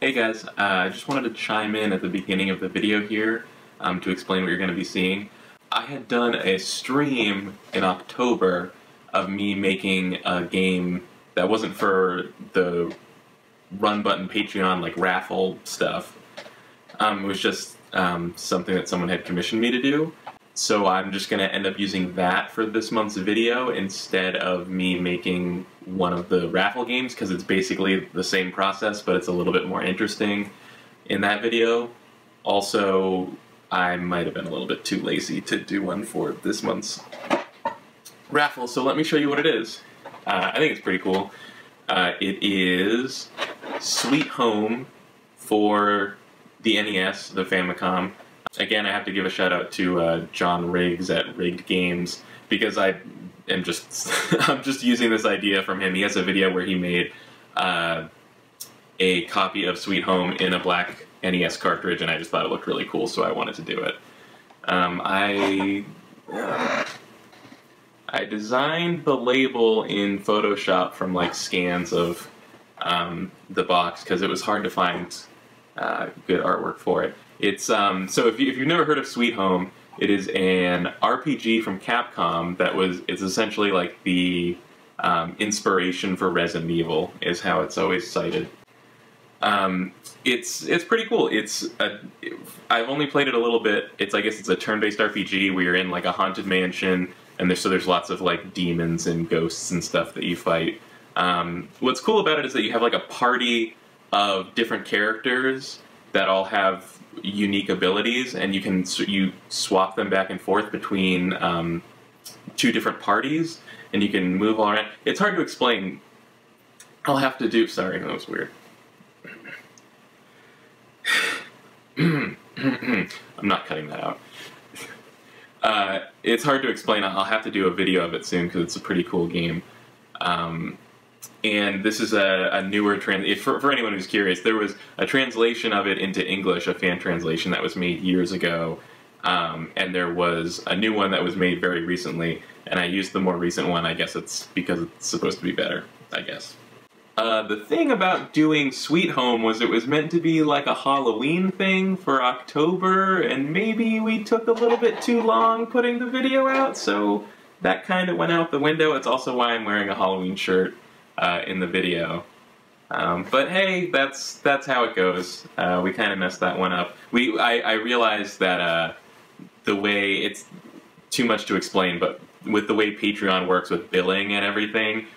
Hey guys, I just wanted to chime in at the beginning of the video here to explain what you're going to be seeing. I had done a stream in October of me making a game that wasn't for the run button Patreon like raffle stuff. It was just something that someone had commissioned me to do. So I'm just going to end up using that for this month's video instead of me making one of the raffle games, because it's basically the same process, but it's a little bit more interesting in that video. Also, I might have been a little bit too lazy to do one for this month's raffle, so let me show you what it is. I think it's pretty cool. It is Sweet Home for the NES, the Famicom. Again, I have to give a shout out to John Riggs at Rigged Games, because I am just I'm just using this idea from him. He has a video where he made a copy of Sweet Home in a black NES cartridge, and I just thought it looked really cool, so I wanted to do it. I designed the label in Photoshop from like scans of the box, because it was hard to find good artwork for it. It's so if you've never heard of Sweet Home, it is an RPG from Capcom it's essentially like the inspiration for Resident Evil, is how it's always cited. It's pretty cool. I've only played it a little bit. I guess it's a turn-based RPG where you're in like a haunted mansion, and there's lots of like demons and ghosts and stuff that you fight. What's cool about it is that you have like a party of different characters that all have unique abilities, and you swap them back and forth between two different parties, and you can move all around. It's hard to explain. I'll have to do. Sorry, that was weird. I'm not cutting that out. It's hard to explain. I'll have to do a video of it soon because it's a pretty cool game. And this is a newer for anyone who's curious, there was a translation of it into English, a fan translation that was made years ago, and there was a new one that was made very recently, and I used the more recent one. I guess it's because it's supposed to be better, I guess. The thing about doing Sweet Home was it was meant to be like a Halloween thing for October, and maybe we took a little bit too long putting the video out, so that kind of went out the window. It's also why I'm wearing a Halloween shirt in the video. But hey, that's how it goes. We kind of messed that one up. I realized that the way, it's too much to explain, but with the way Patreon works with billing and everything,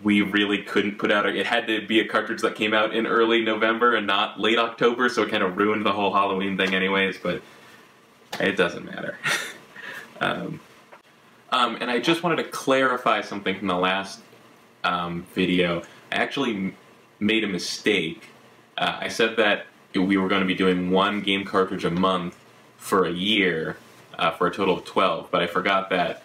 we really couldn't put out it had to be a cartridge that came out in early November and not late October, so it kind of ruined the whole Halloween thing anyways, but it doesn't matter. And I just wanted to clarify something from the last video. I actually made a mistake. I said that we were going to be doing one game cartridge a month for a year, for a total of 12, but I forgot that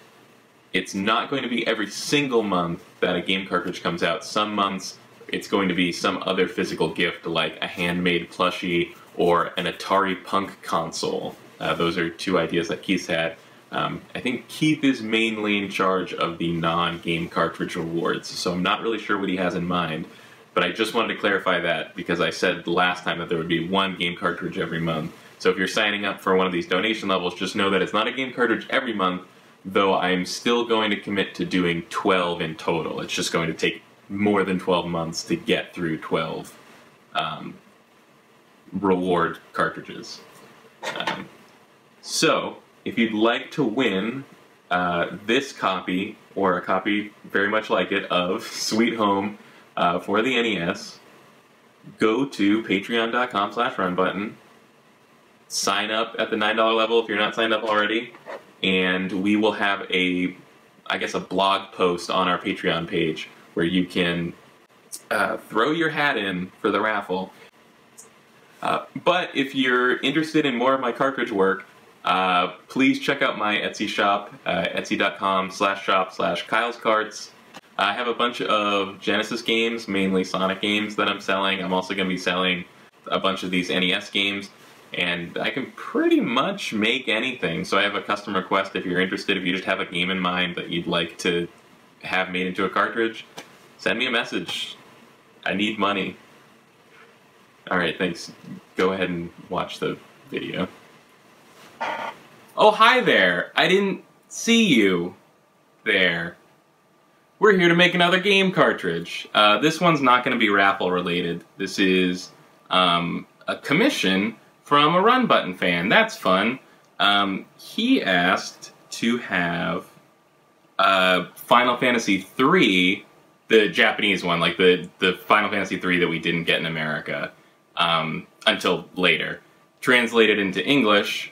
it's not going to be every single month that a game cartridge comes out. Some months it's going to be some other physical gift, like a handmade plushie or an Atari Punk console. Those are two ideas that Keith had. I think Keith is mainly in charge of the non-game cartridge rewards, so I'm not really sure what he has in mind, but I just wanted to clarify that because I said last time that there would be one game cartridge every month. So if you're signing up for one of these donation levels, just know that it's not a game cartridge every month, though I'm still going to commit to doing 12 in total. It's just going to take more than 12 months to get through 12 reward cartridges. So if you'd like to win this copy, or a copy very much like it, of Sweet Home for the NES, go to patreon.com/runbutton, sign up at the $9 level if you're not signed up already, and we will have a blog post on our Patreon page where you can throw your hat in for the raffle. But if you're interested in more of my cartridge work, please check out my Etsy shop, etsy.com/shop/KylesCarts. I have a bunch of Genesis games, mainly Sonic games, that I'm selling. I'm also going to be selling a bunch of these NES games, and I can pretty much make anything. So I have a custom request if you're interested. If you just have a game in mind that you'd like to have made into a cartridge, send me a message. I need money. Alright, thanks. Go ahead and watch the video. Oh, hi there! I didn't see you there. We're here to make another game cartridge. This one's not going to be raffle related. This is a commission from a Run Button fan. That's fun. He asked to have Final Fantasy III, the Japanese one, like the Final Fantasy III that we didn't get in America until later, translated into English,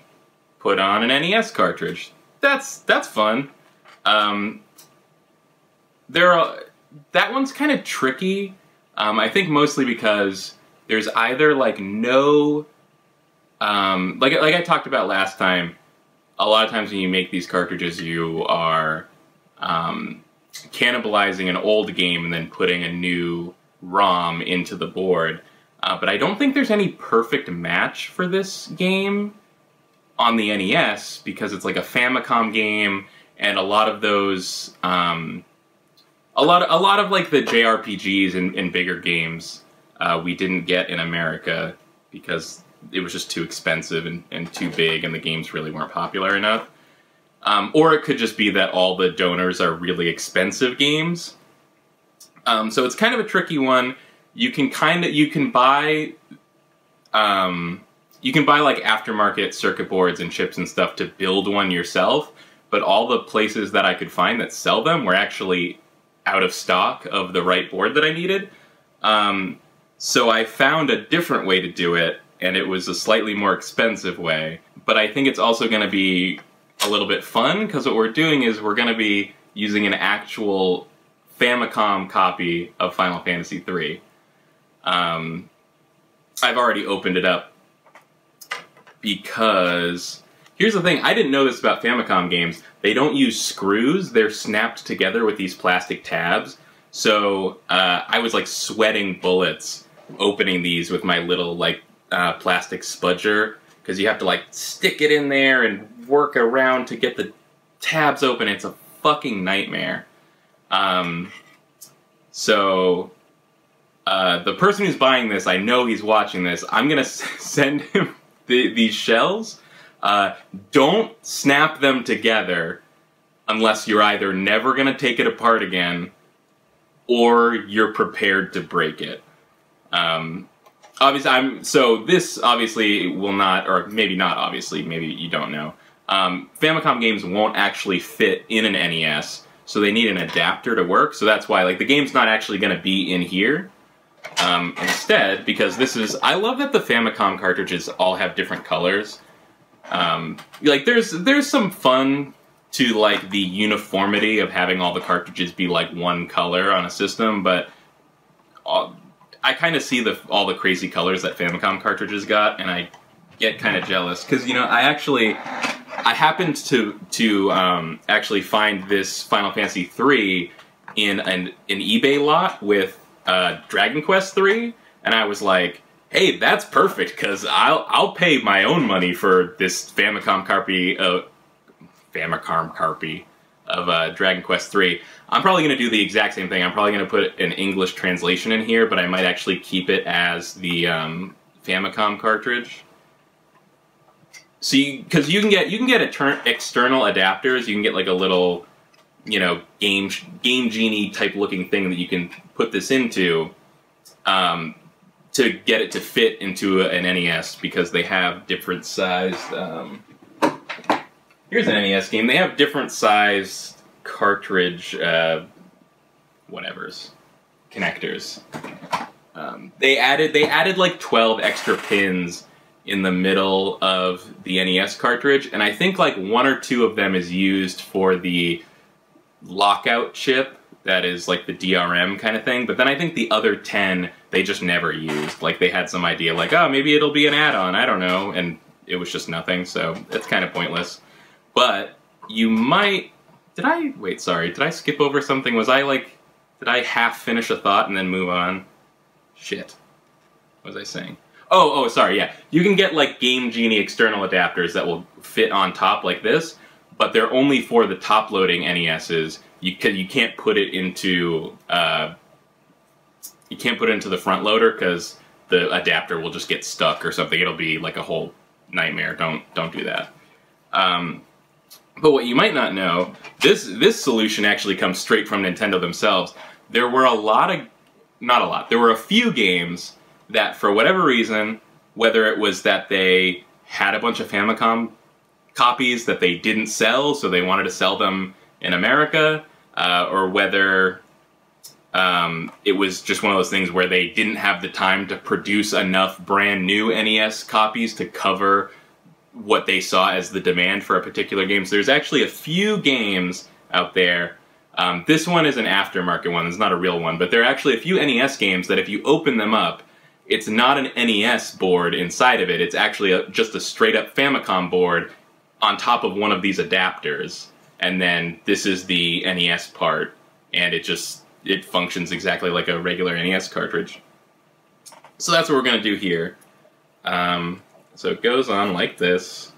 put on an NES cartridge. That's fun. That one's kind of tricky. I think mostly because there's either like no, like I talked about last time. A lot of times when you make these cartridges, you are cannibalizing an old game and then putting a new ROM into the board. But I don't think there's any perfect match for this game on the NES because it's like a Famicom game, and a lot of those, a lot of like the JRPGs in bigger games we didn't get in America because it was just too expensive and too big, and the games really weren't popular enough. Or it could just be that all the donors are really expensive games. So it's kind of a tricky one. You can buy like aftermarket circuit boards and chips and stuff to build one yourself, but all the places that I could find that sell them were actually out of stock of the right board that I needed. So I found a different way to do it, and it was a slightly more expensive way. But I think it's also going to be a little bit fun, because what we're doing is we're going to be using an actual Famicom copy of Final Fantasy III. I've already opened it up because, here's the thing, I didn't know this about Famicom games. They don't use screws, they're snapped together with these plastic tabs. So I was like sweating bullets opening these with my little like plastic spudger, because you have to like stick it in there and work around to get the tabs open. It's a fucking nightmare. So the person who's buying this, I know he's watching this, I'm gonna send him these shells. Don't snap them together unless you're either never gonna take it apart again or you're prepared to break it. So this obviously will not, or maybe not obviously, maybe you don't know. Famicom games won't actually fit in an NES, so they need an adapter to work, so that's why like the game's not actually gonna be in here. Instead, because this is, I love that the Famicom cartridges all have different colors. Like there's some fun to like the uniformity of having all the cartridges be like one color on a system, but I kind of see all the crazy colors that Famicom cartridges got, and I get kind of jealous, because you know I happened to actually find this Final Fantasy III in an eBay lot with Dragon Quest III, and I was like, hey, that's perfect, because I'll pay my own money for this Famicom copy of Dragon Quest III. I'm probably going to do the exact same thing. I'm probably going to put an English translation in here, but I might actually keep it as the Famicom cartridge. So, because you can get external adapters. You can get like a little, you know, Game Genie type looking thing that you can put this into to get it to fit into an NES, because they have different sized. Here's an NES game. They have different sized cartridge whatevers, connectors. They added like 12 extra pins in the middle of the NES cartridge, and I think like 1 or 2 of them is used for the lockout chip, that is like the DRM kind of thing, but then I think the other 10 they just never used. Like they had some idea like, oh, maybe it'll be an add-on, I don't know, and it was just nothing, so it's kind of pointless. But you might... Did I skip over something? Did I half finish a thought and then move on? Shit. What was I saying? Oh, sorry, yeah. You can get like Game Genie external adapters that will fit on top like this, but they're only for the top-loading NESs. You can't put it into the front loader, because the adapter will just get stuck or something. It'll be like a whole nightmare. Don't do that. But what you might not know, this solution actually comes straight from Nintendo themselves. There were there were a few games that for whatever reason, whether it was that they had a bunch of Famicom copies that they didn't sell, so they wanted to sell them in America, or whether it was just one of those things where they didn't have the time to produce enough brand new NES copies to cover what they saw as the demand for a particular game. So there's actually a few games out there. This one is an aftermarket one, it's not a real one, but there are actually a few NES games that if you open them up, it's not an NES board inside of it, it's actually just a straight-up Famicom board on top of one of these adapters. And then this is the NES part, and it functions exactly like a regular NES cartridge. So that's what we're going to do here. So it goes on like this,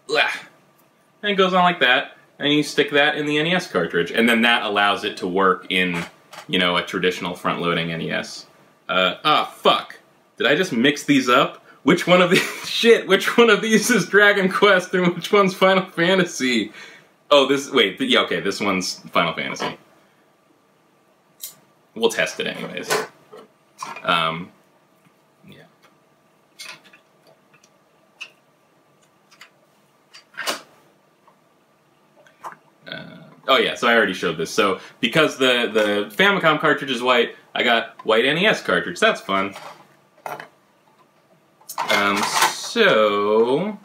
and it goes on like that, and you stick that in the NES cartridge, and then that allows it to work in, you know, a traditional front-loading NES. Fuck. Did I just mix these up? Which one of these... Shit, which one of these is Dragon Quest and which one's Final Fantasy? Oh, wait, yeah, okay, this one's Final Fantasy. We'll test it anyways. Yeah. Oh yeah, so I already showed this. So, because the Famicom cartridge is white, I got white NES cartridge. That's fun. So...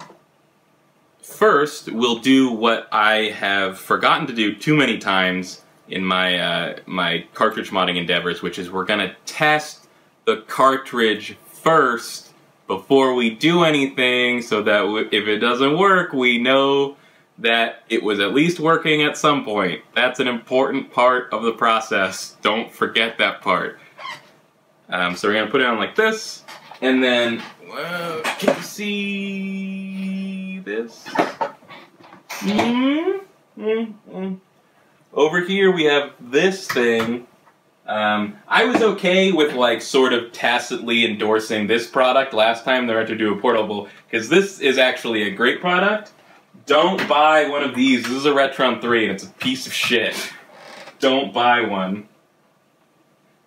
First, we'll do what I have forgotten to do too many times in my my cartridge modding endeavors, which is we're gonna test the cartridge first before we do anything, so that if it doesn't work, we know that it was at least working at some point. That's an important part of the process. Don't forget that part. So we're gonna put it on like this, and then can you see this? Over here we have this thing. I was okay with like sort of tacitly endorsing this product last time the Retro Duo Portable, because this is actually a great product. Don't buy one of these. This is a Retron 3 and it's a piece of shit. Don't buy one.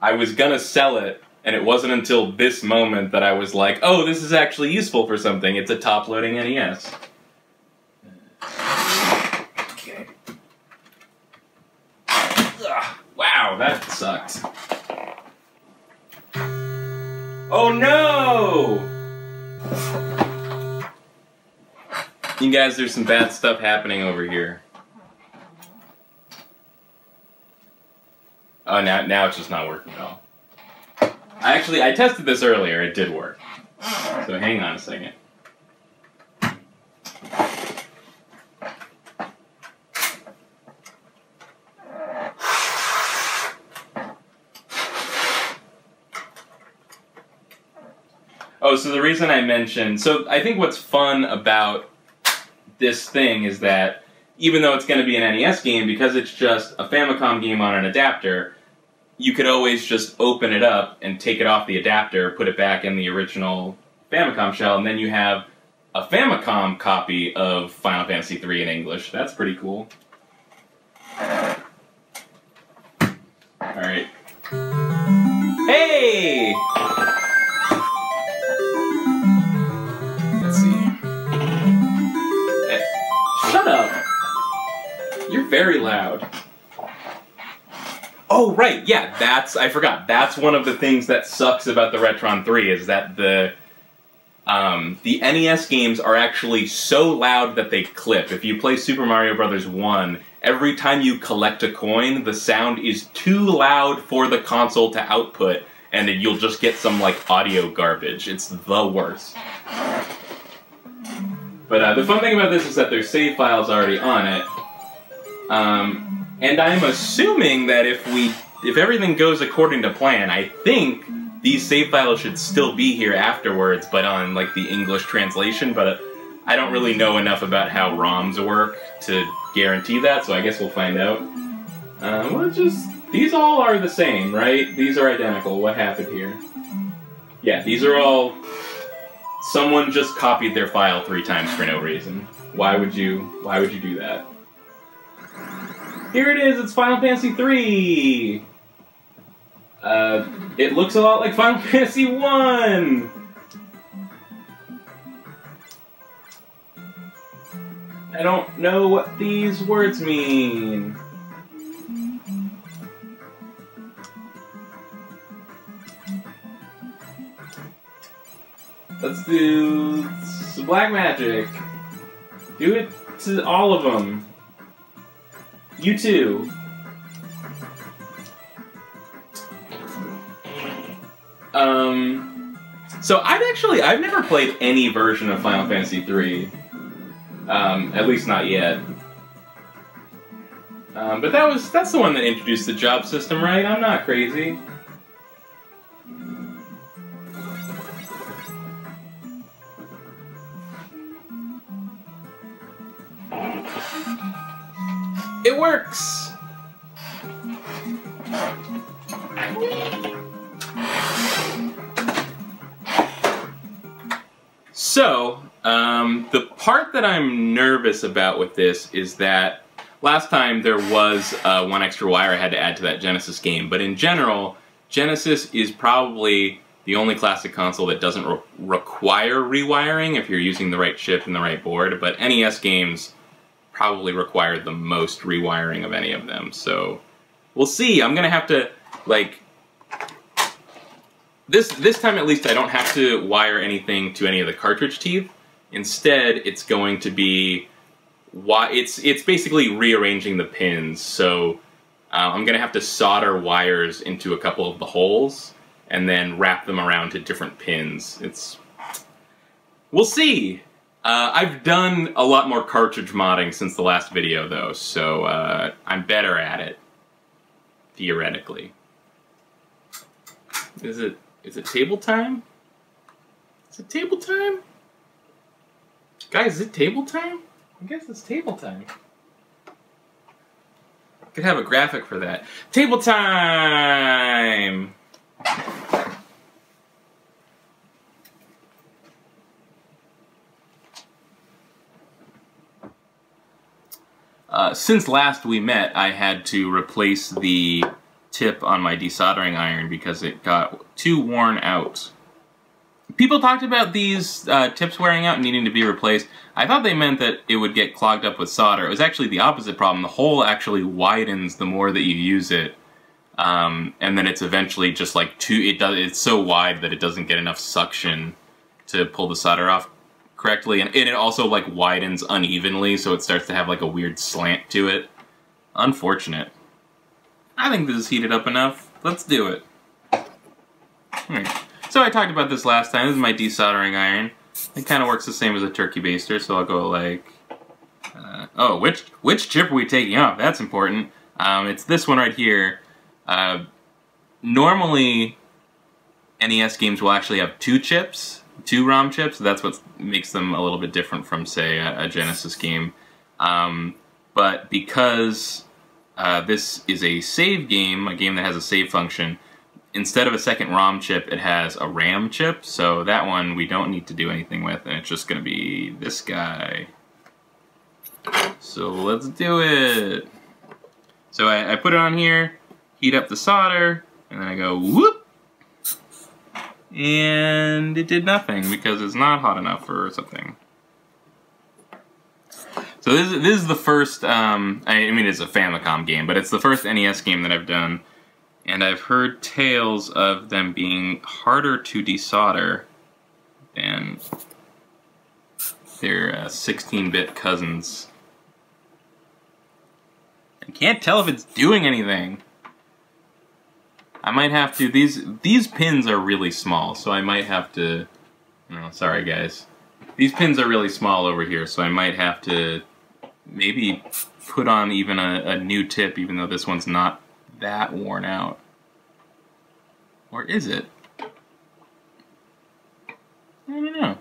I was gonna sell it, and it wasn't until this moment that I was like, oh, this is actually useful for something. It's a top-loading NES. Okay. Ugh, wow, that sucked. Oh no! You guys, there's some bad stuff happening over here. Oh, now it's just not working at all. I tested this earlier, it did work. So hang on a second. Oh, so the reason I mentioned... So I think what's fun about this thing is that even though it's going to be an NES game, because it's just a Famicom game on an adapter, you could always just open it up and take it off the adapter, put it back in the original Famicom shell, and then you have a Famicom copy of Final Fantasy III in English. That's pretty cool. Alright. Hey! Let's see. Hey, shut up! You're very loud. Oh, right, yeah, I forgot. That's one of the things that sucks about the Retron 3, is that the NES games are actually so loud that they clip. If you play Super Mario Bros. 1, every time you collect a coin, the sound is too loud for the console to output, and you'll just get some, like, audio garbage. It's the worst. But the fun thing about this is that there's save files already on it. And I'm assuming that if everything goes according to plan, I think these save files should still be here afterwards, but on like the English translation, but I don't really know enough about how ROMs work to guarantee that, so I guess we'll find out. These all are the same, right? These are identical. What happened here? Yeah, these are all... Someone just copied their file 3 times for no reason. Why would you do that? Here it is, it's Final Fantasy 3! It looks a lot like Final Fantasy 1! I don't know what these words mean. Let's do black magic. Do it to all of them. You too. So I've never played any version of Final Fantasy 3. At least not yet. But that's the one that introduced the job system, right? I'm not crazy. It works! So, the part that I'm nervous about with this is that last time there was one extra wire I had to add to that Genesis game, but in general, Genesis is probably the only classic console that doesn't require rewiring if you're using the right chip and the right board, but NES games probably require the most rewiring of any of them, so we'll see. I'm gonna have to, like, this time at least I don't have to wire anything to any of the cartridge teeth. Instead, it's going to be, it's basically rearranging the pins, so I'm gonna have to solder wires into a couple of the holes and then wrap them around to different pins. We'll see! I've done a lot more cartridge modding since the last video, though, so I'm better at it, theoretically. Is it table time? Is it table time? Guys, is it table time? I guess it's table time. I could have a graphic for that. Table time! Since last we met, I had to replace the tip on my desoldering iron because it got too worn out. People talked about these tips wearing out and needing to be replaced. I thought they meant that it would get clogged up with solder. It was actually the opposite problem. The hole actually widens the more that you use it, and then it's eventually just like it's so wide that it doesn't get enough suction to pull the solder off correctly, and it also like widens unevenly, so it starts to have like a weird slant to it. Unfortunate. I think this is heated up enough. Let's do it. Alright. So I talked about this last time. This is my desoldering iron. It kind of works the same as a turkey baster, so I'll go like... oh, which chip are we taking off? That's important. It's this one right here. Normally, NES games will actually have 2 chips. 2 ROM chips. That's what makes them a little bit different from, say, a Genesis game. But because this is a save game, a game that has a save function, instead of a second ROM chip, it has a RAM chip. So that one we don't need to do anything with, and it's just going to be this guy. So let's do it. So I put it on here, heat up the solder, and then I go whoop. And it did nothing because it's not hot enough or something. So this is the first, I mean it's a Famicom game, but it's the first NES game that I've done. And I've heard tales of them being harder to desolder than their 16-bit cousins. I can't tell if it's doing anything. I might have to, these pins are really small, so I might have to, no, sorry guys. These pins are really small over here, so I might have to maybe put on even a new tip, even though this one's not that worn out. Or is it? I don't know.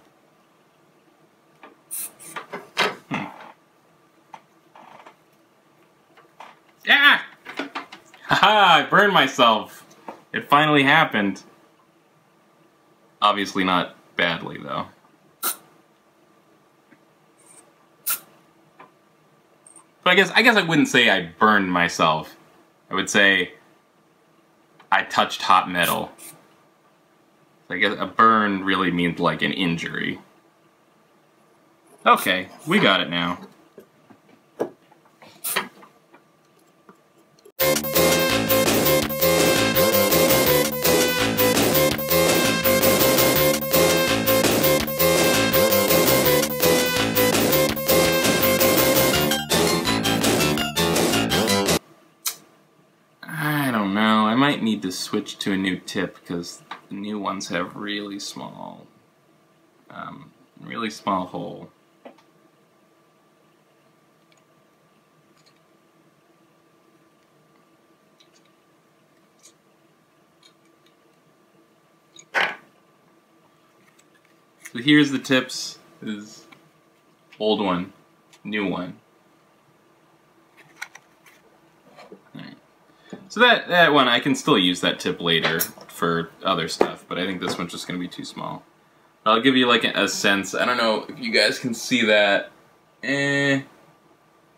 Ah! Haha, I burned myself. It finally happened. Obviously not badly, though. But I guess I wouldn't say I burned myself. I would say I touched hot metal. I guess a burn really means like an injury. Okay, we got it now. I don't know. I might need to switch to a new tip because the new ones have really small hole. So here's the tips. This is old one, new one. Alright. So that one, I can still use that tip later for other stuff, but I think this one's just going to be too small. I'll give you like a sense. I don't know if you guys can see that.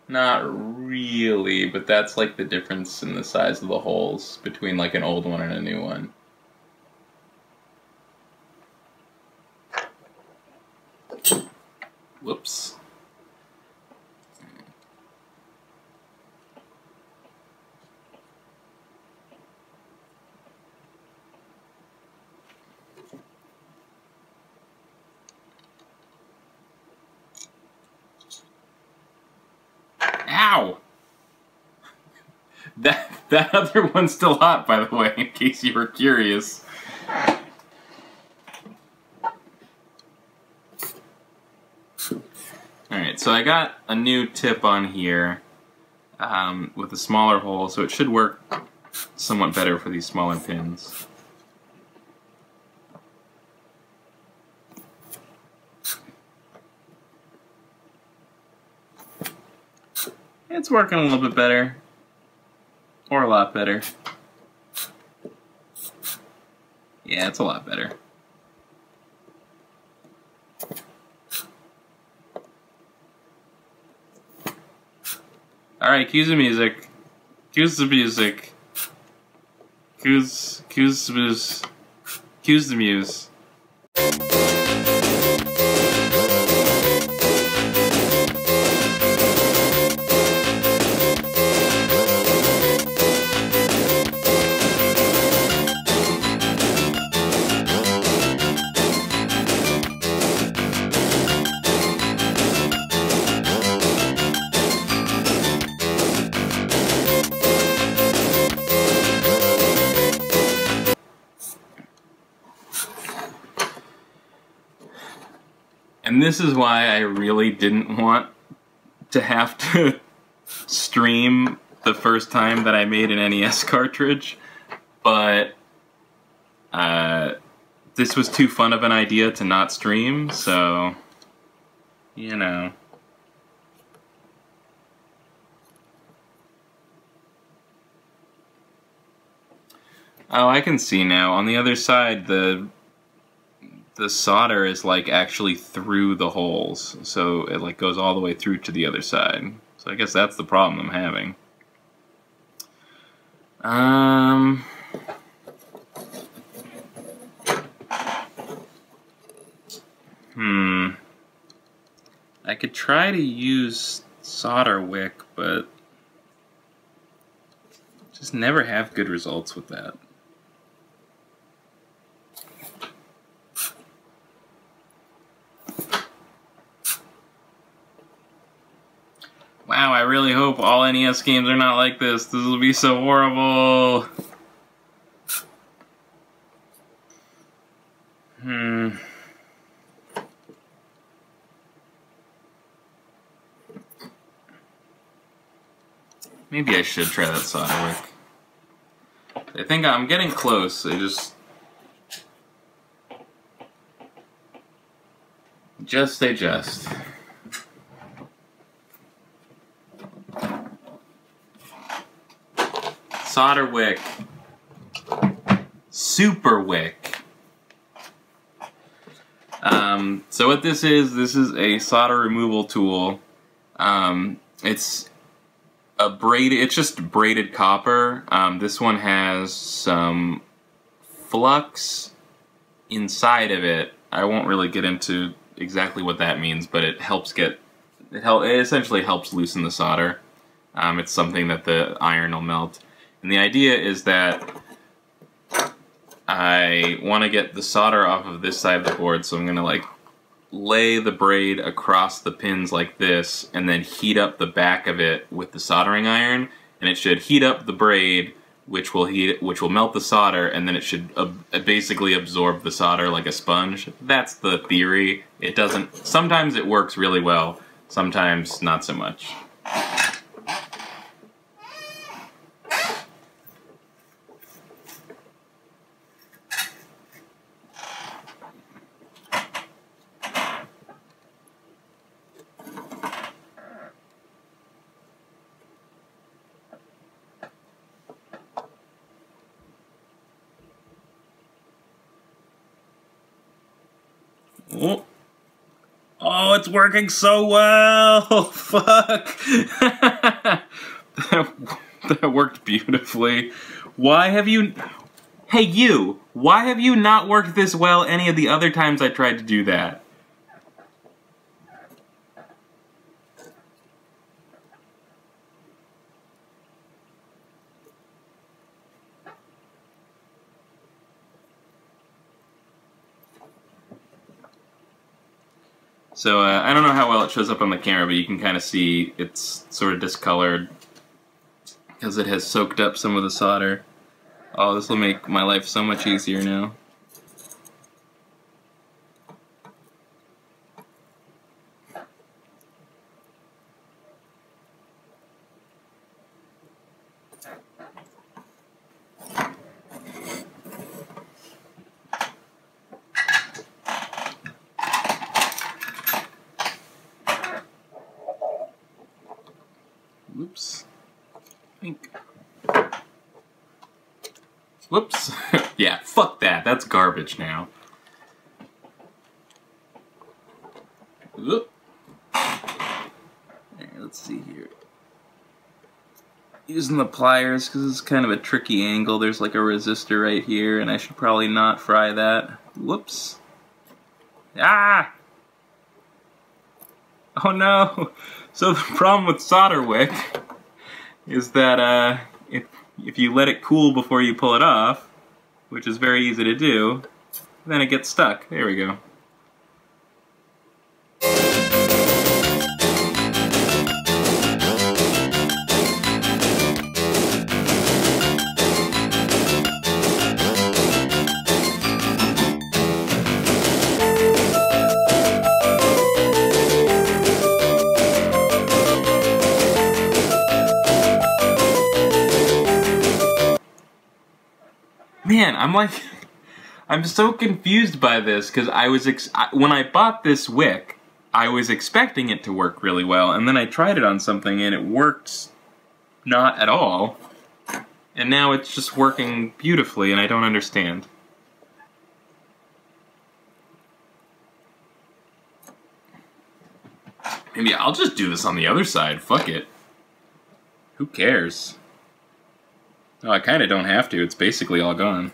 Not really, but that's like the difference in the size of the holes between like an old one and a new one. Whoops. Ow! That other one's still hot, by the way, in case you were curious. Alright, so I got a new tip on here with a smaller hole, so it should work somewhat better for these smaller pins. It's working a little bit better. Or a lot better. Yeah, it's a lot better. Alright, cue the music. Cue the music. Cue the muse. Cue the muse. And this is why I really didn't want to have to stream the first time that I made an NES cartridge, but this was too fun of an idea to not stream, so, you know. Oh, I can see now. On the other side, the solder is like actually through the holes, so it like goes all the way through to the other side. So I guess that's the problem I'm having. I could try to use solder wick, but just never have good results with that. Wow, I really hope all NES games are not like this. This will be so horrible. Maybe I should try that solder wick. I think I'm getting close. I just adjust. Solder wick. Super wick. So what this is a solder removal tool. It's it's just braided copper. This one has some flux inside of it. I won't really get into exactly what that means, but it essentially helps loosen the solder. It's something that the iron will melt. And the idea is that I want to get the solder off of this side of the board, so I'm going to like lay the braid across the pins like this, and then heat up the back of it with the soldering iron, and it should heat up the braid, which will melt the solder, and then it should basically absorb the solder like a sponge. That's the theory. It doesn't. Sometimes it works really well, sometimes not so much. Oh, it's working so well! Fuck! that worked beautifully. Why have you... Hey, you! Why have you not worked this well any of the other times I tried to do that? So, I don't know how well it shows up on the camera, but you can kind of see it's sort of discolored because it has soaked up some of the solder. Oh, this will make my life so much easier now. Whoops. Whoops. Yeah, fuck that. That's garbage now. Oop. Right, let's see here. Using the pliers, because it's kind of a tricky angle. There's like a resistor right here, and I should probably not fry that. Whoops. Ah! Oh no! So the problem with solder wick is that if you let it cool before you pull it off, which is very easy to do, then it gets stuck. There we go. Man, I'm so confused by this, because when I bought this wick, I was expecting it to work really well, and then I tried it on something and it worked not at all, and now it's just working beautifully and I don't understand. Maybe I'll just do this on the other side, fuck it. Who cares? Oh, I kinda don't have to, it's basically all gone.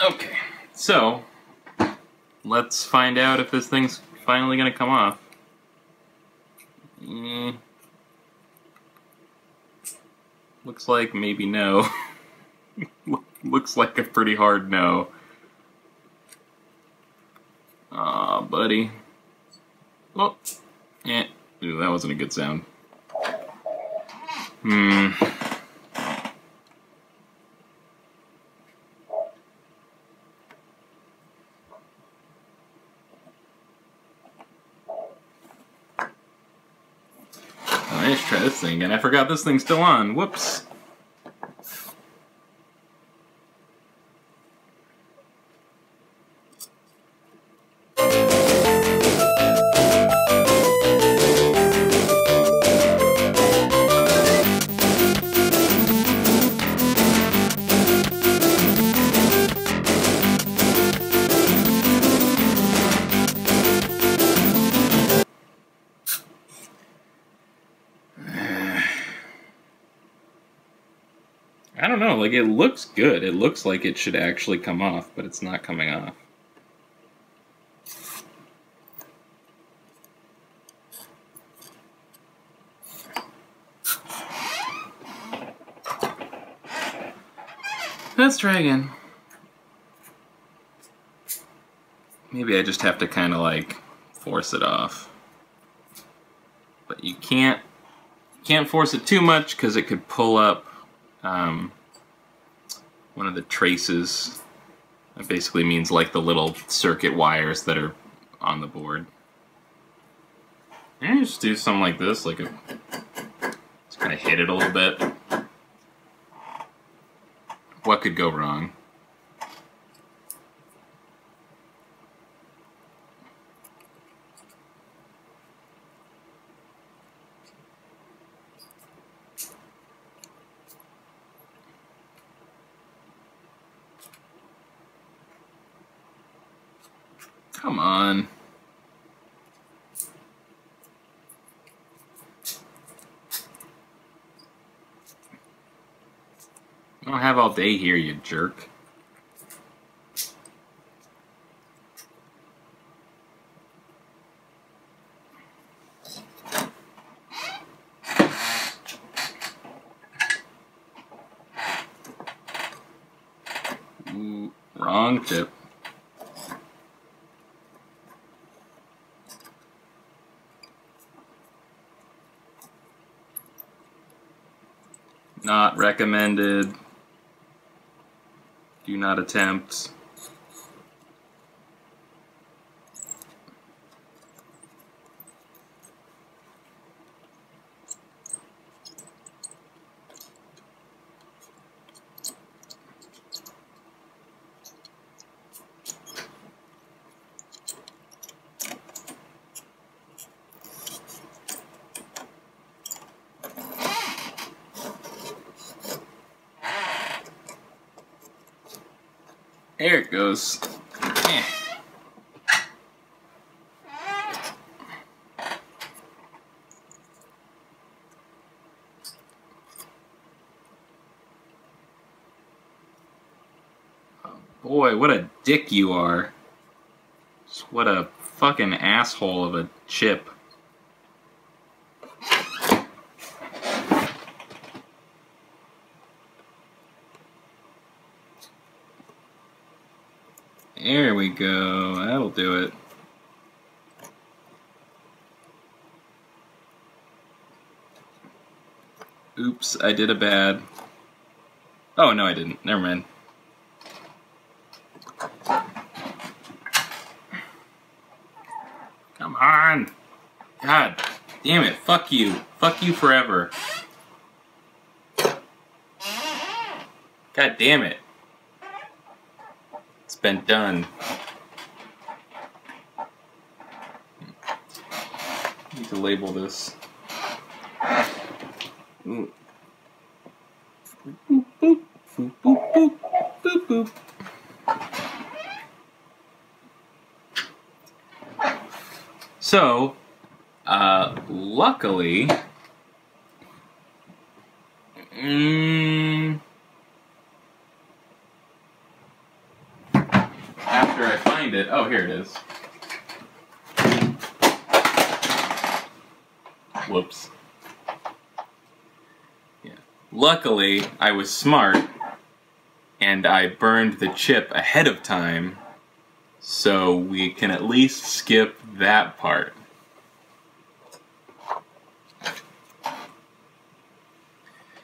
Okay, so let's find out if this thing's finally gonna come off. Looks like maybe no. Looks like a pretty hard no. Aw, buddy. Oh, eh. Ooh, that wasn't a good sound. Let's try this thing, and I forgot this thing's still on. Whoops. I don't know, like, it looks good. It looks like it should actually come off, but it's not coming off. Let's try again. Maybe I just have to kind of, like, force it off. But you can't force it too much, because it could pull up one of the traces. That basically means like the little circuit wires that are on the board. And just do something like this, like just kind of hit it a little bit. What could go wrong? Come on. I don't have all day here, you jerk. Ooh, wrong chip. Not recommended. Do not attempt. There it goes. Eh. Oh boy, what a dick you are. Just what a fucking asshole of a chip. There we go. That'll do it. Oops, I did a bad. Oh, no, I didn't. Never mind. Come on. God damn it. Fuck you. Fuck you forever. God damn it. It's been done. I need to label this. Ooh. Boop, boop, boop, boop, boop, boop, boop. So, luckily, after I find it, oh, here it is. Whoops. Yeah. Luckily, I was smart, and I burned the chip ahead of time, so we can at least skip that part.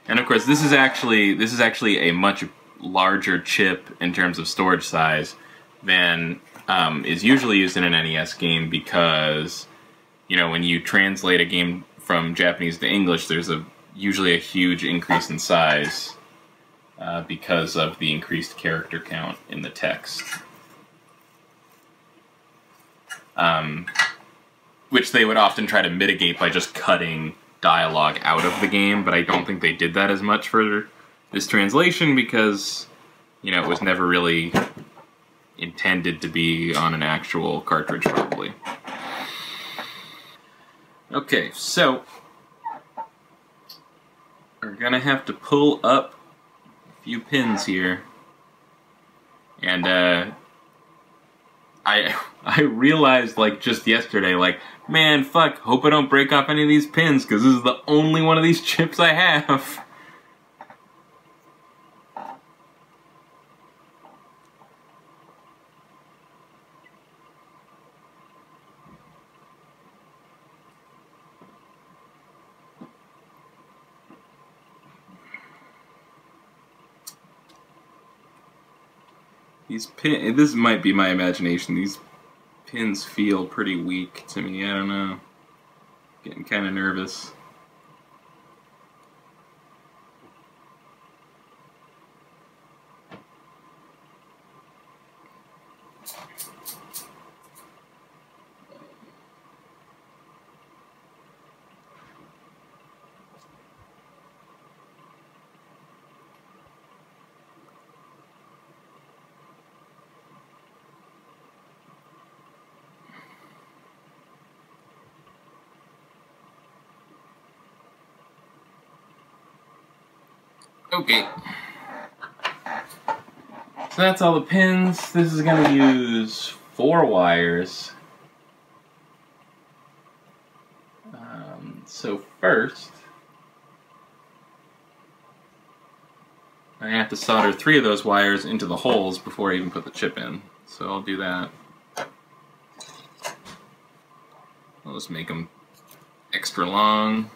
And of course, this is actually a much larger chip in terms of storage size than is usually used in an NES game, because, you know, when you translate a game from Japanese to English, there's usually a huge increase in size because of the increased character count in the text. Which they would often try to mitigate by just cutting dialogue out of the game, but I don't think they did that as much for this translation because, you know, it was never really intended to be on an actual cartridge, probably. Okay, so we're gonna have to pull up a few pins here, and I realized, like, just yesterday, like, man, fuck, hope I don't break off any of these pins, because this is the only one of these chips I have. These pins, this might be my imagination, these pins feel pretty weak to me, I don't know. Getting kind of nervous. Okay. So that's all the pins. This is going to use 4 wires. So first, I have to solder 3 of those wires into the holes before I even put the chip in. So I'll do that. I'll just make them extra long.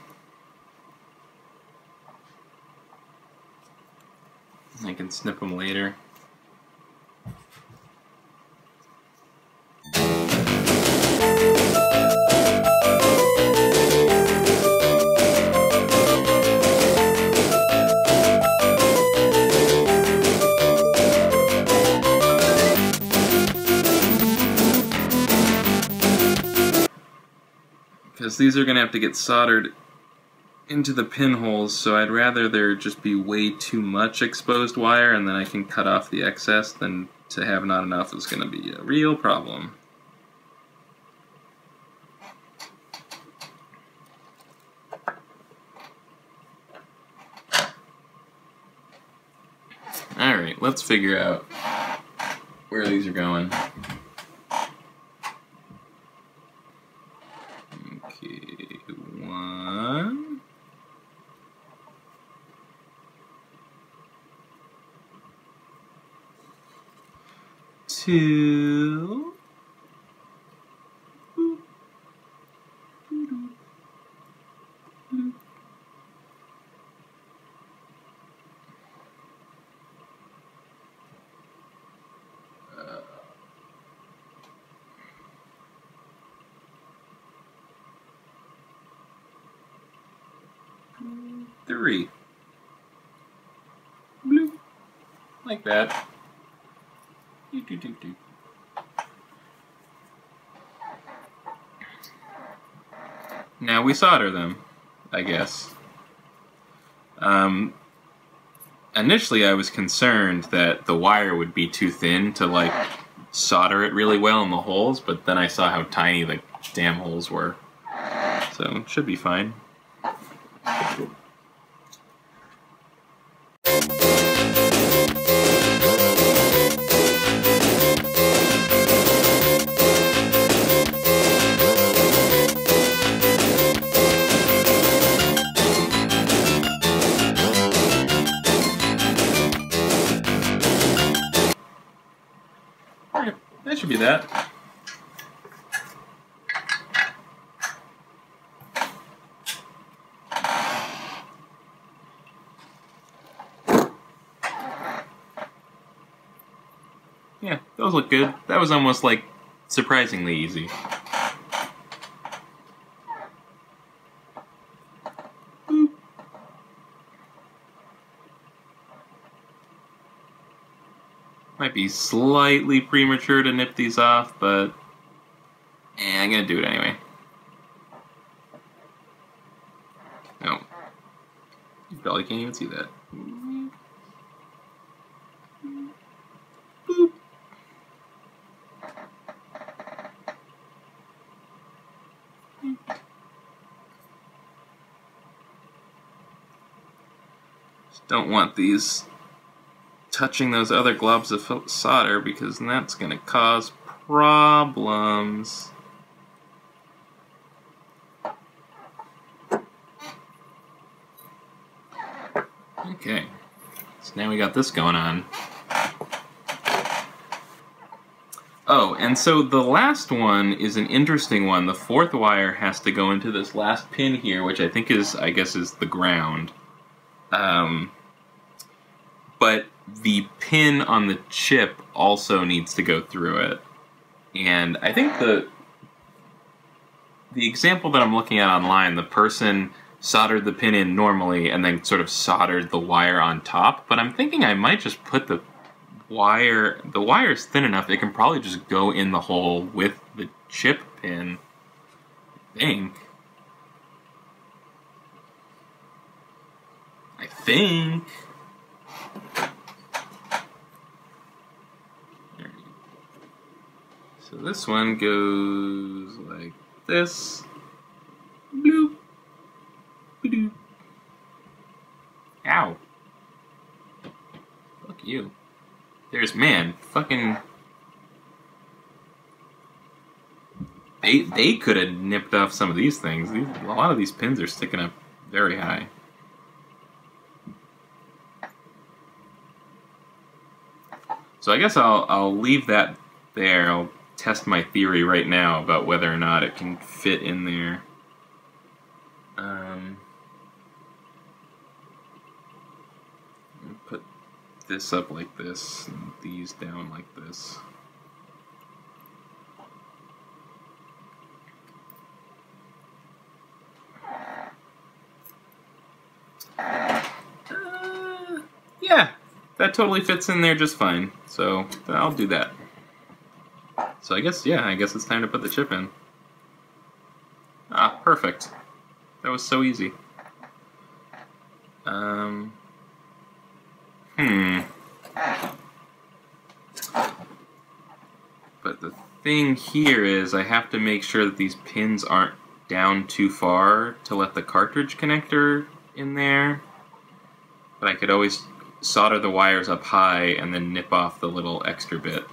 I can snip them later. Because these are going to have to get soldered into the pinholes, so I'd rather there just be way too much exposed wire and then I can cut off the excess than to have not enough is going to be a real problem. Alright, let's figure out where these are going. Okay, 1. 2. 3. Bloop. Like that. Do. Now we solder them, I guess. Initially I was concerned that the wire would be too thin to, like, solder it really well in the holes, but then I saw how tiny the damn holes were. So it should be fine. Alright, that should be that. Yeah, those look good. That was almost, like, surprisingly easy. Might be slightly premature to nip these off, but I'm gonna do it anyway. No. You probably can't even see that. Boop. Just don't want these touching those other globs of solder because that's going to cause problems. Okay, so now we got this going on. Oh, and so the last one is an interesting one. The fourth wire has to go into this last pin here, which I think is, I guess, is the ground. But the pin on the chip also needs to go through it. And I think the example that I'm looking at online, the person soldered the pin in normally and then sort of soldered the wire on top. But I'm thinking I might just put the wire's thin enough, it can probably just go in the hole with the chip pin, I think. So this one goes like this. Bloop. Ba-doop. Ow. Fuck you. There's, man, fucking... They could have nipped off some of these things. A lot of these pins are sticking up very high. So I guess I'll leave that there. I'll test my theory right now about whether or not it can fit in there. Put this up like this, and these down like this. Yeah, that totally fits in there just fine. So I'll do that. So I guess it's time to put the chip in. Ah, perfect. That was so easy. But the thing here is I have to make sure that these pins aren't down too far to let the cartridge connector in there. But I could always solder the wires up high and then nip off the little extra bit.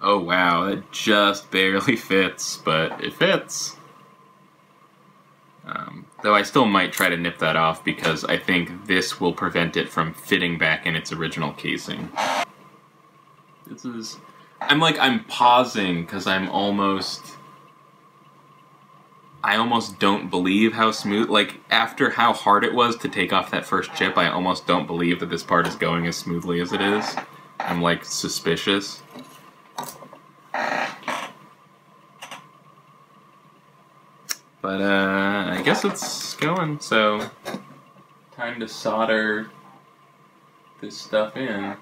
Oh wow, that just barely fits, but it fits. Though I still might try to nip that off because I think this will prevent it from fitting back in its original casing. I'm pausing because I almost don't believe how smooth, like after how hard it was to take off that first chip, I almost don't believe that this part is going as smoothly as it is. I'm like suspicious. But I guess it's going, so time to solder this stuff in.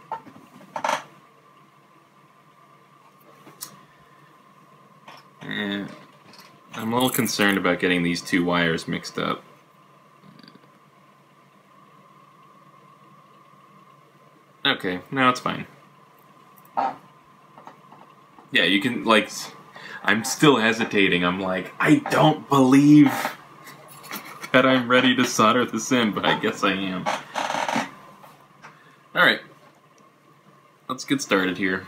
And I'm a little concerned about getting these two wires mixed up. Okay, now it's fine. Yeah, you can, like... I'm still hesitating. I'm like, I don't believe that I'm ready to solder this in, but I guess I am. Alright. Let's get started here.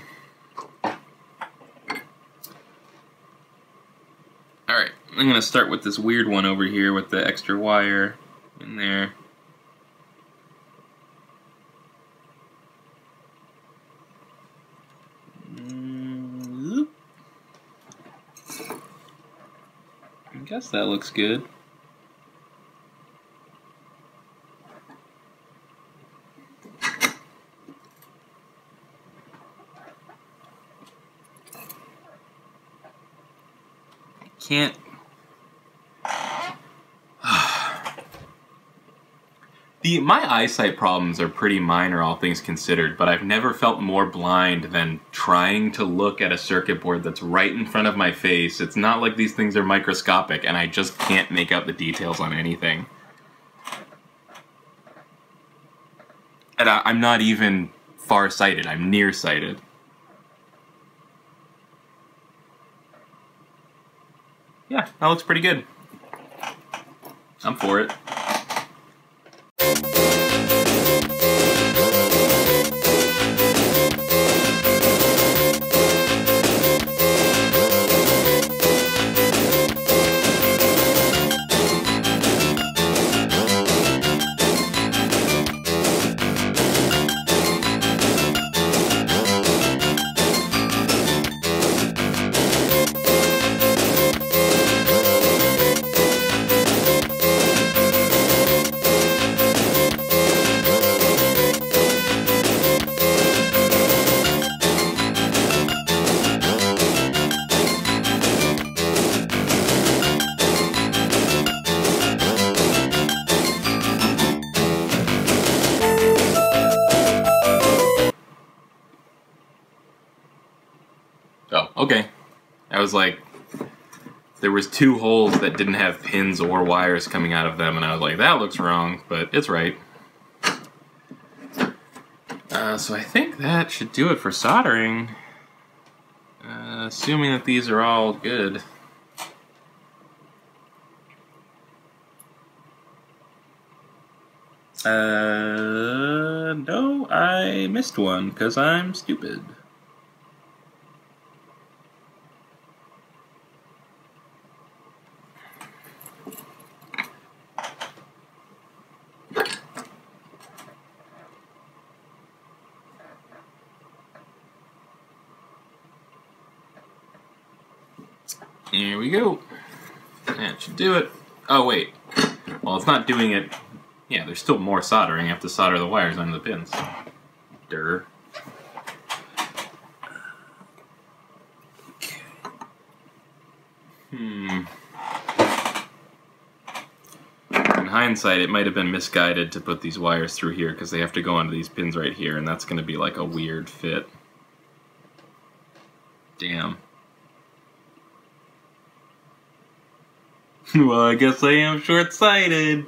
Alright, I'm going to start with this weird one over here with the extra wire in there. I guess that looks good. Can't. My eyesight problems are pretty minor, all things considered, but I've never felt more blind than trying to look at a circuit board that's right in front of my face. It's not like these things are microscopic, and I just can't make out the details on anything. And I'm not even far-sighted, I'm nearsighted. Yeah, that looks pretty good. I'm for it. Oh, okay. I was like, there was 2 holes that didn't have pins or wires coming out of them, and I was like, that looks wrong, but it's right. So I think that should do it for soldering. Assuming that these are all good. No, I missed one, because I'm stupid. Here we go. That should do it. Oh, wait. Well, it's not doing it. Yeah, there's still more soldering. I have to solder the wires onto the pins. Durr. Okay. In hindsight, it might have been misguided to put these wires through here because they have to go onto these pins right here, and that's going to be like a weird fit. Damn. Well, I guess I am short-sighted,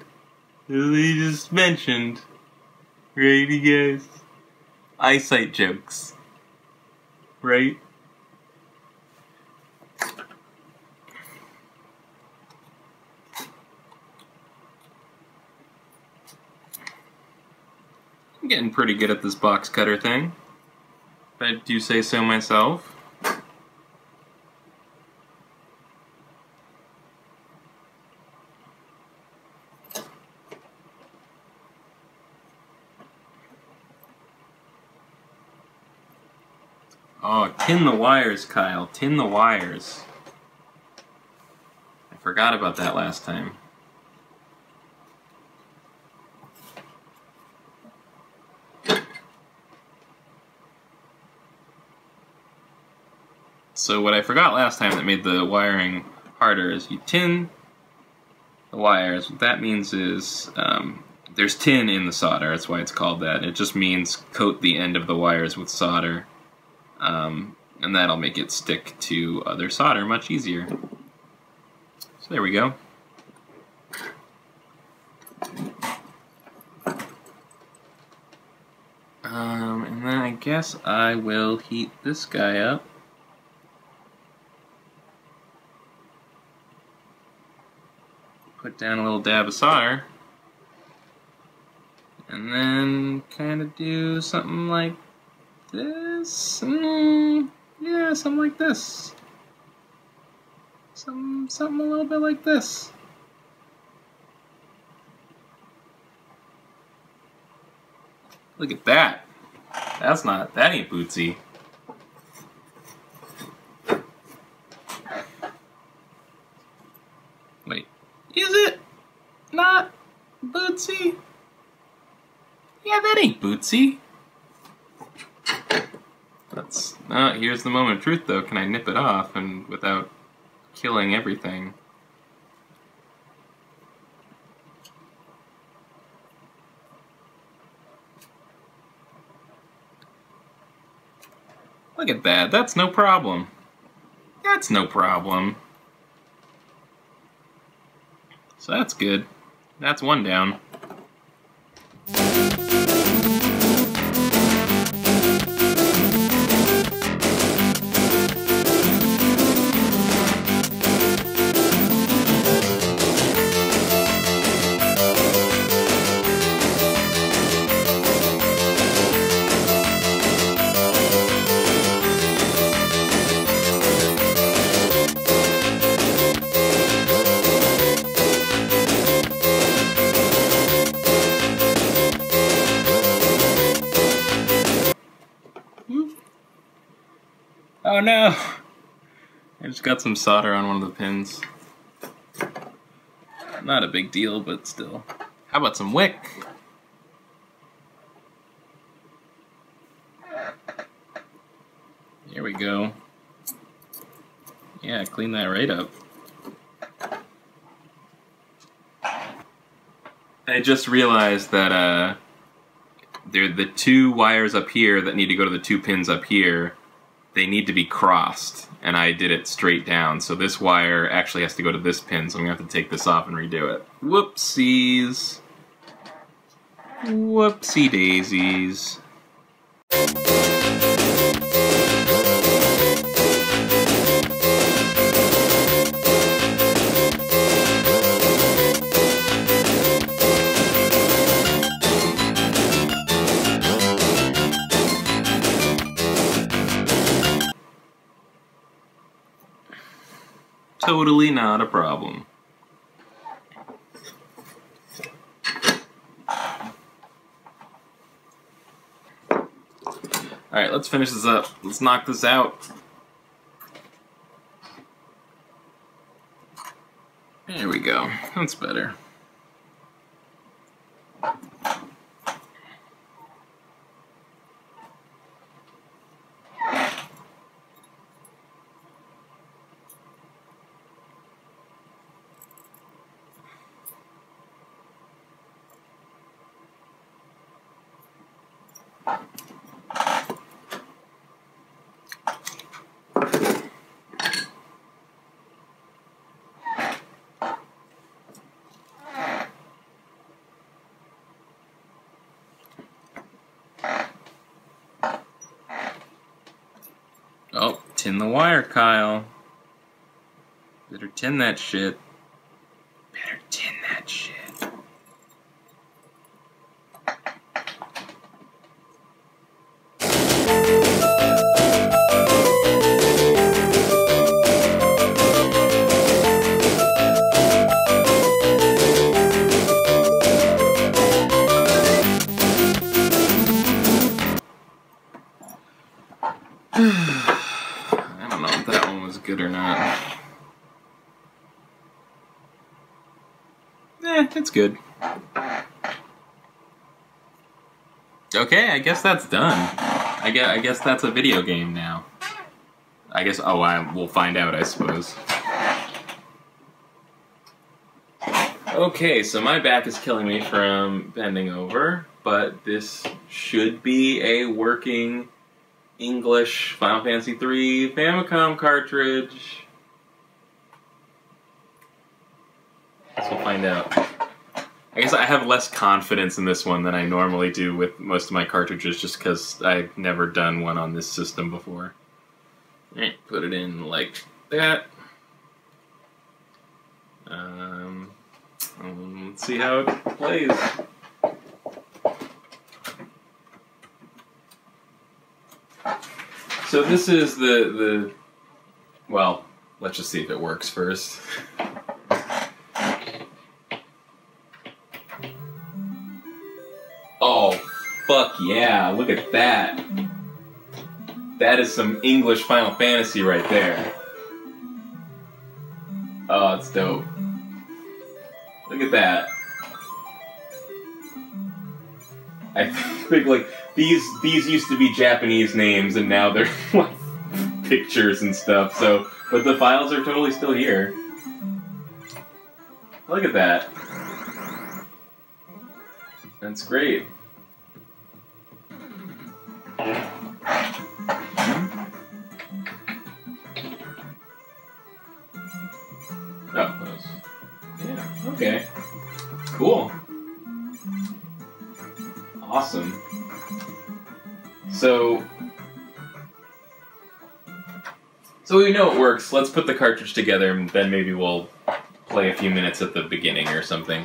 as they just mentioned. Right, you guys? Eyesight jokes. Right? I'm getting pretty good at this box cutter thing, if I do say so myself. Oh, tin the wires, Kyle. Tin the wires. I forgot about that last time. So what I forgot last time that made the wiring harder is you tin the wires. What that means is there's tin in the solder. That's why it's called that. It just means coat the end of the wires with solder. And that'll make it stick to other solder much easier. So there we go. And then I guess I will heat this guy up. Put down a little dab of solder. And then kind of do something like this. Yeah, something like this. Something a little bit like this. Look at that. That ain't bootsy. Wait, is it not bootsy? Yeah, that ain't bootsy. Here's the moment of truth, though. Can I nip it off and without killing everything? Look at that. That's no problem. That's no problem. So that's good. That's one down. Oh no! I just got some solder on one of the pins. Not a big deal, but still. How about some wick? Here we go. Yeah, clean that right up. I just realized that there are the two wires up here that need to go to the two pins up here. They need to be crossed, and I did it straight down. So this wire actually has to go to this pin, so I'm going to have to take this off and redo it. Whoopsies. Whoopsie daisies. Totally not a problem. Alright, let's finish this up. Let's knock this out. There we go. That's better. Oh, tin the wire, Kyle. Better tin that shit. Better tin that shit. I don't know if that one was good or not. It's good. Okay, I guess that's done. I guess that's a video game now. I guess, we'll find out, I suppose. Okay, so my back is killing me from bending over, but this should be a working English Final Fantasy III Famicom cartridge. Guess we'll find out. I guess I have less confidence in this one than I normally do with most of my cartridges, just because I've never done one on this system before. Alright, put it in like that. Let's see how it plays. So this is well, let's just see if it works first. Oh, fuck yeah, look at that. That is some English Final Fantasy right there. Oh, it's dope. Look at that. I think, like, these used to be Japanese names, and now they're, like, pictures and stuff, so... But the files are totally still here. Look at that. That's great. Oh, close. Yeah, okay. Cool. Awesome. So we know it works. Let's put the cartridge together, and then maybe we'll play a few minutes at the beginning or something.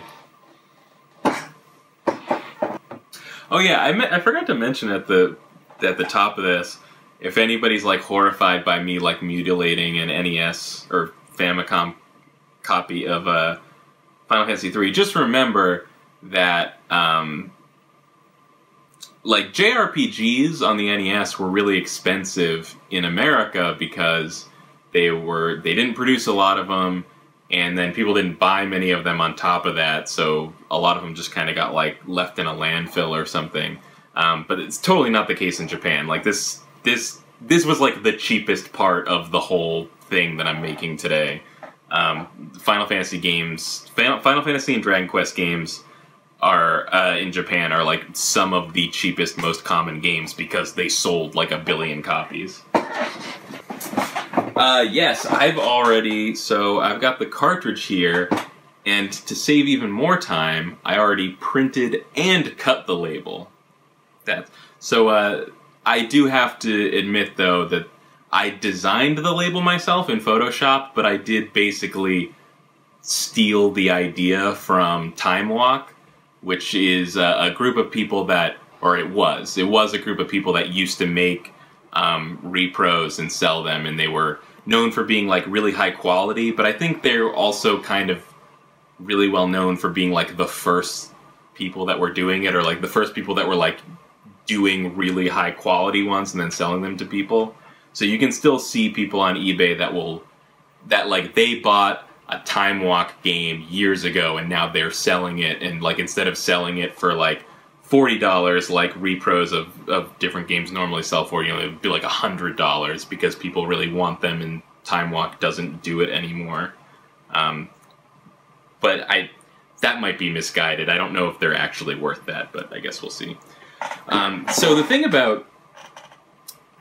Oh yeah, I forgot to mention at the top of this, if anybody's like horrified by me like mutilating an NES or Famicom copy of Final Fantasy III, just remember that like JRPGs on the NES were really expensive in America because they didn't produce a lot of them, and then people didn't buy many of them on top of that, so a lot of them just kind of got like left in a landfill or something. But it's totally not the case in Japan. Like this was like the cheapest part of the whole thing that I'm making today. Final Fantasy games, Final Fantasy and Dragon Quest games are in Japan are like some of the cheapest, most common games because they sold like 1 billion copies. Yes, I've got the cartridge here, and to save even more time, I already printed and cut the label. I do have to admit, though, that I designed the label myself in Photoshop, but I did basically steal the idea from Time Walk, which is a group of people that, or it was a group of people that used to make repros and sell them, and they were known for being like really high quality, but I think they're also kind of really well known for being like the first people that were doing it, or like the first people that were like doing really high quality ones and then selling them to people. So you can still see people on eBay that like they bought a Time Walk game years ago and now they're selling it, and like instead of selling it for like $40 like repros of different games normally sell for, it would be like $100 because people really want them and Time Walk doesn't do it anymore. But that might be misguided. I don't know if they're actually worth that, but I guess we'll see. So the thing about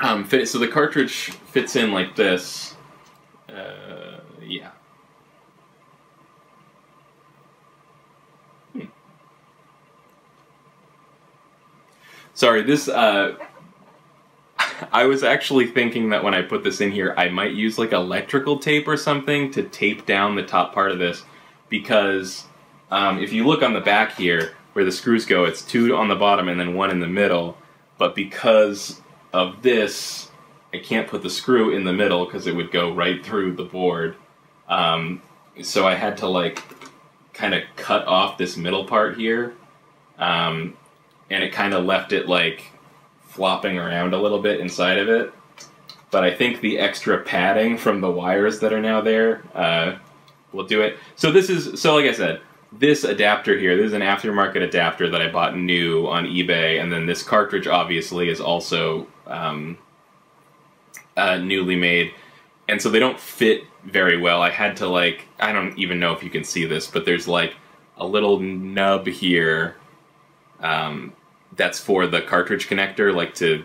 so the cartridge fits in like this. Yeah. Sorry, this, I was actually thinking that when I put this in here, I might use like electrical tape or something to tape down the top part of this, because if you look on the back here, where the screws go, it's 2 on the bottom and then 1 in the middle, but because of this, I can't put the screw in the middle because it would go right through the board. So I had to like kind of cut off this middle part here. And it kind of left it like flopping around a little bit inside of it. But I think the extra padding from the wires that are now there will do it. So like I said, this adapter here, this is an aftermarket adapter that I bought new on eBay, and then this cartridge obviously is also newly made. And so they don't fit very well. I had to like, I don't even know if you can see this, but there's like a little nub here that's for the cartridge connector, like to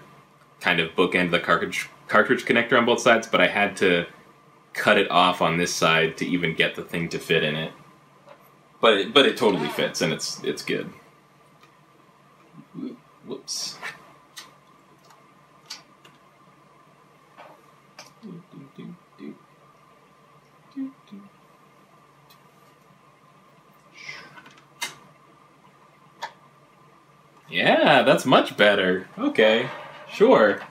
kind of bookend the cartridge connector on both sides, but I had to cut it off on this side to even get the thing to fit in it. But it totally fits, and it's good. Whoops. Yeah, that's much better. Okay, sure.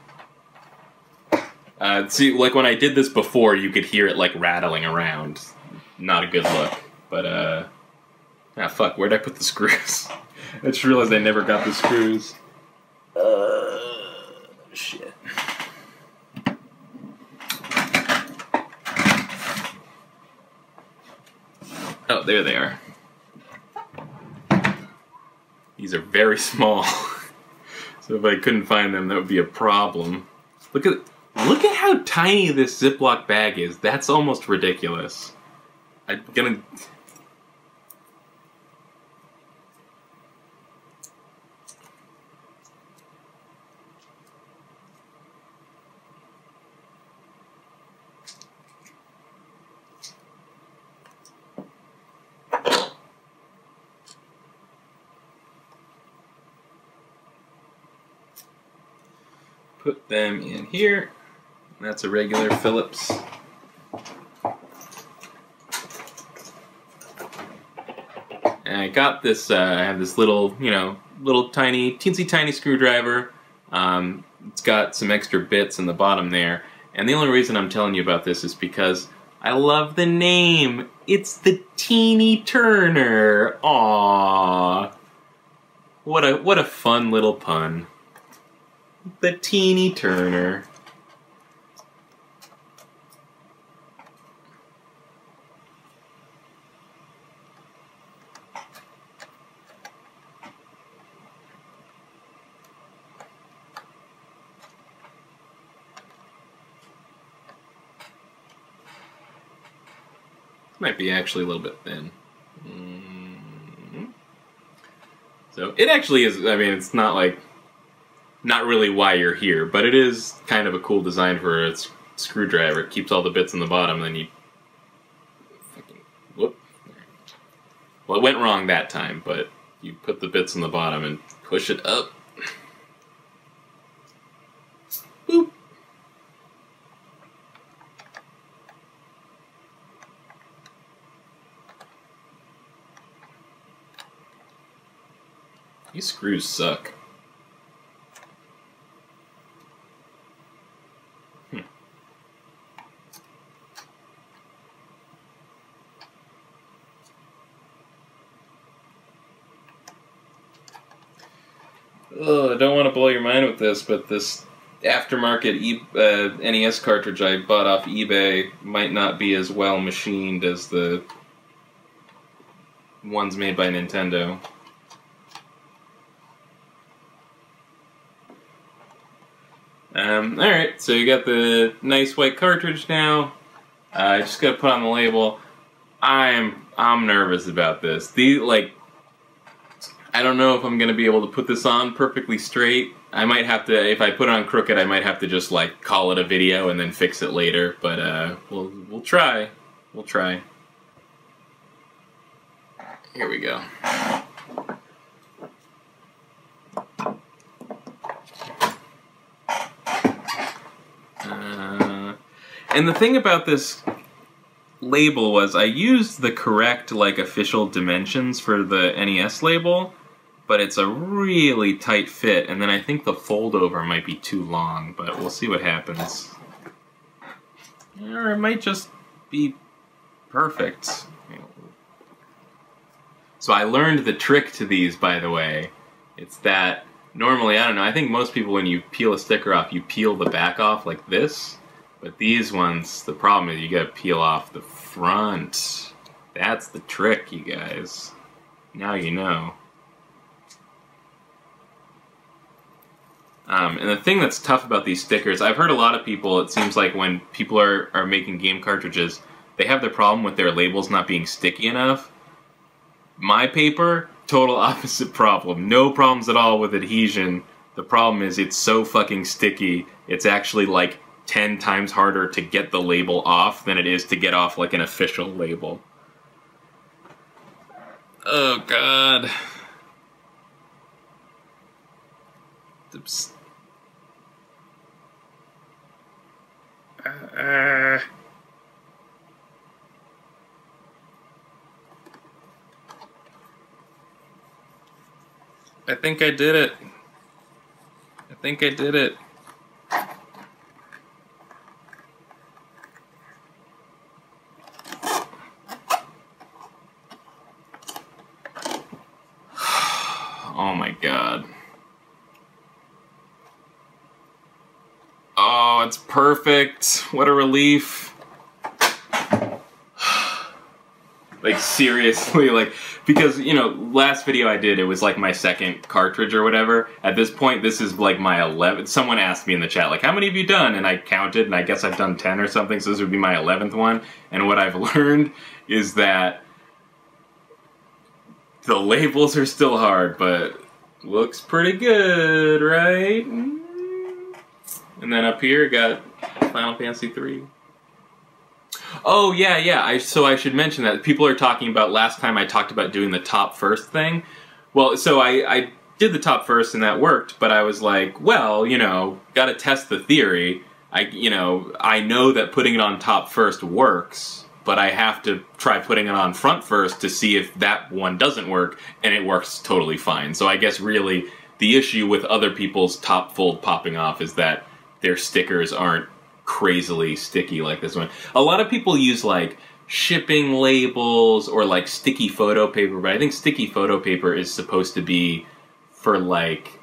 See, like when I did this before, you could hear it like rattling around. Not a good look, but ah, fuck, where'd I put the screws? I just realized I never got the screws. Shit. Oh, there they are. These are very small. So if I couldn't find them, that would be a problem. Look at how tiny this Ziploc bag is. That's almost ridiculous. I'm gonna... put them in here. That's a regular Phillips. And I got this, I have this little, you know, little tiny, teensy tiny screwdriver. It's got some extra bits in the bottom there. And the only reason I'm telling you about this is because I love the name. It's the Teeny Turner. Aww. What a fun little pun. The Teeny Turner. Might be actually a little bit thin. So it actually is, I mean, it's not like, not really why you're here, but it is kind of a cool design for a screwdriver. It keeps all the bits in the bottom, then you fucking, whoop. Well, it went wrong that time, but you put the bits in the bottom and push it up. Boop. These screws suck. Ugh, I don't want to blow your mind with this, but this aftermarket NES cartridge I bought off eBay might not be as well machined as the ones made by Nintendo. Alright, so you got the nice white cartridge now. I just gotta put on the label. I'm nervous about this. I don't know if I'm gonna be able to put this on perfectly straight. I might have to, if I put it on crooked, I might have to just like call it a video and then fix it later. But we'll try. We'll try. Here we go. And the thing about this label was I used the correct like official dimensions for the NES label, but it's a really tight fit, and then I think the fold over might be too long, but we'll see what happens. Or it might just be perfect. So I learned the trick to these, by the way. It's that normally, I don't know, I think most people when you peel a sticker off, you peel the back off like this. But these ones, the problem is you gotta peel off the front. That's the trick, you guys. Now you know. And the thing that's tough about these stickers, I've heard a lot of people, it seems like when people are making game cartridges, they have the problem with their labels not being sticky enough. My paper, total opposite problem. No problems at all with adhesion. The problem is it's so fucking sticky, it's actually like 10 times harder to get the label off than it is to get off like an official label. Oh god. Oops. I think I did it. I think I did it. Oh my god. Oh, it's perfect. What a relief. Like, seriously, like, because, you know, last video I did, it was like my second cartridge or whatever. At this point, this is like my 11th. Someone asked me in the chat, like, how many have you done? And I counted, and I guess I've done 10 or something, so this would be my 11th one. And what I've learned is that the labels are still hard, but looks pretty good, right? And then up here, got Final Fantasy 3. Oh, yeah. So I should mention that people are talking about last time I talked about doing the top first thing. Well, so I did the top first and that worked, but I was like, well, you know, gotta test the theory. I know that putting it on top first works, but I have to try putting it on front first to see if that one doesn't work, and it works totally fine. So I guess really the issue with other people's top fold popping off is that their stickers aren't crazily sticky like this one. A lot of people use like shipping labels or like sticky photo paper, but I think sticky photo paper is supposed to be for like,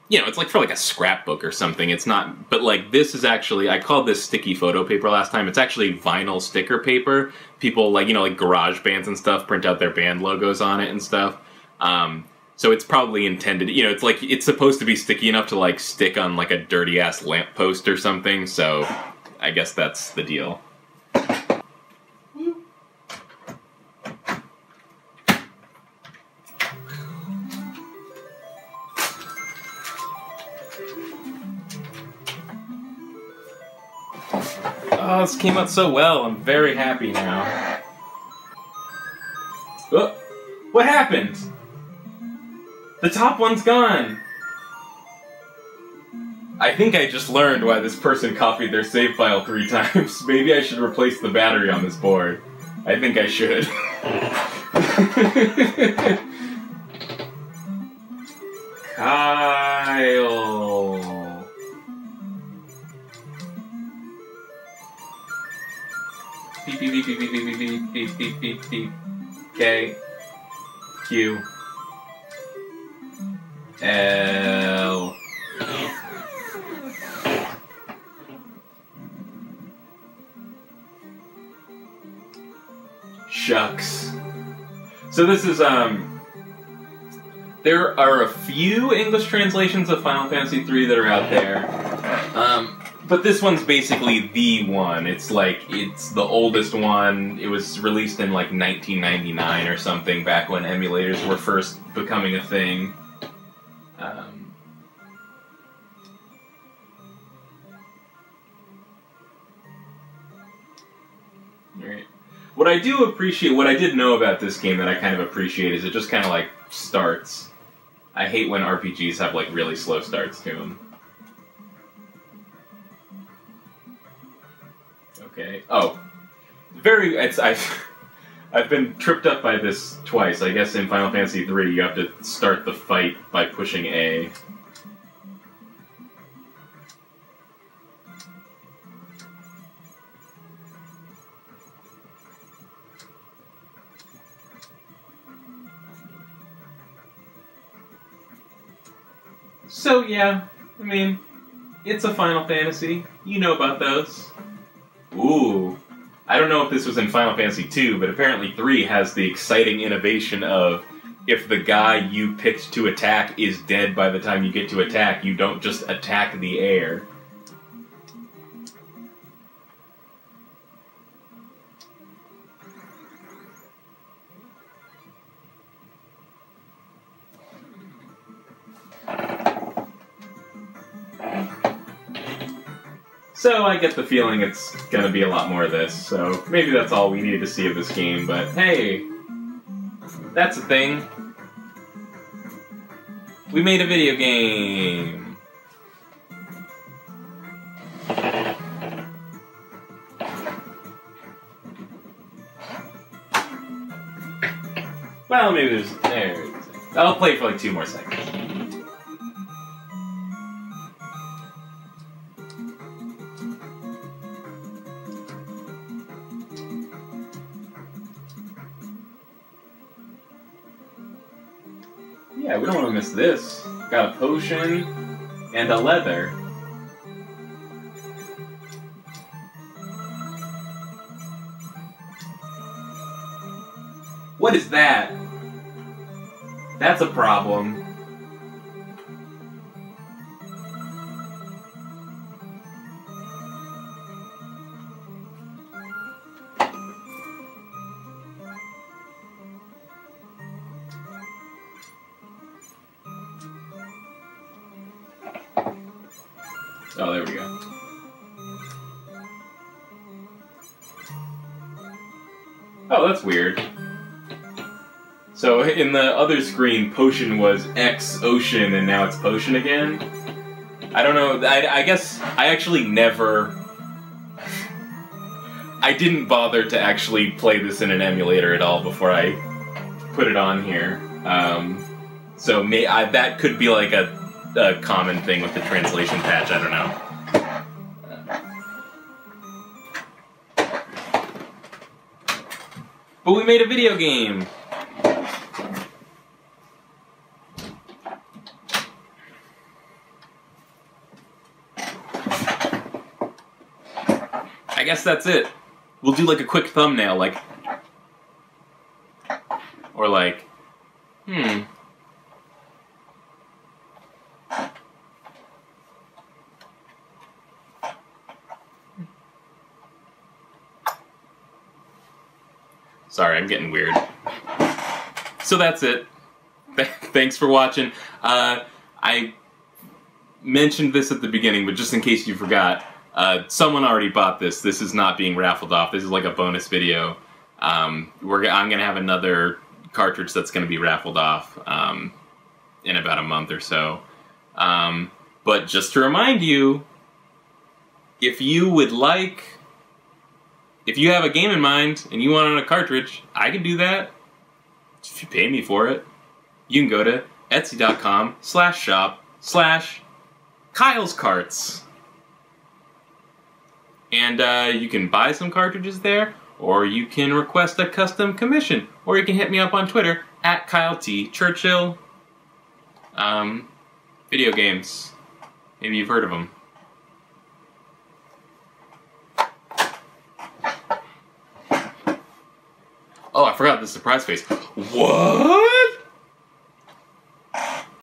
you know, it's like for like a scrapbook or something. It's not, but like this is actually, I called this sticky photo paper last time. It's actually vinyl sticker paper. People like, you know, like garage bands and stuff print out their band logos on it and stuff. So it's probably intended, you know, it's like, it's supposed to be sticky enough to like stick on like a dirty ass lamppost or something. So I guess that's the deal. Oh, this came out so well. I'm very happy now. Oh, what happened? The top one's gone. I think I just learned why this person copied their save file 3 times. Maybe I should replace the battery on this board. I think I should. Kyle. Beep, beep, beep, beep, beep, beep, beep, beep, beep, beep, beep. K. Q. L. Shucks. So this is, there are a few English translations of Final Fantasy III that are out there. But this one's basically the one. It's like, it's the oldest one. It was released in like 1999 or something, back when emulators were first becoming a thing. Right. What I do appreciate, what I did know about this game that I kind of appreciate is it just kind of like starts. I hate when RPGs have like really slow starts to them. Okay. Oh, I've been tripped up by this twice. I guess in Final Fantasy III, you have to start the fight by pushing A. So yeah, I mean, it's a Final Fantasy. You know about those. Ooh. I don't know if this was in Final Fantasy II, but apparently 3 has the exciting innovation of if the guy you picked to attack is dead by the time you get to attack, you don't just attack the air. So I get the feeling it's gonna be a lot more of this, so maybe that's all we needed to see of this game, but hey, that's a thing. We made a video game! Well, maybe there. I'll play it for like 2 more seconds. Yeah, we don't want to miss this. Got a potion and a leather. What is that? That's a problem. Oh, there we go. Oh, that's weird. So in the other screen, potion was X ocean, and now it's potion again. I don't know. I guess I actually never. I didn't bother to actually play this in an emulator at all before I put it on here. So that could be like a common thing with the translation patch. I don't know. But we made a video game! I guess that's it. We'll do like a quick thumbnail, like... Or like... Sorry, I'm getting weird. So that's it. Thanks for watching. I mentioned this at the beginning, but just in case you forgot, someone already bought this. This is not being raffled off. This is like a bonus video. I'm gonna have another cartridge that's gonna be raffled off in about a month or so. But just to remind you, if you have a game in mind and you want it on a cartridge, I can do that. If you pay me for it, you can go to etsy.com/shop/KylesCarts. And you can buy some cartridges there, or you can request a custom commission, or you can hit me up on Twitter at Kyle T. Churchill. Video games. Maybe you've heard of them. Oh, I forgot the surprise face. What?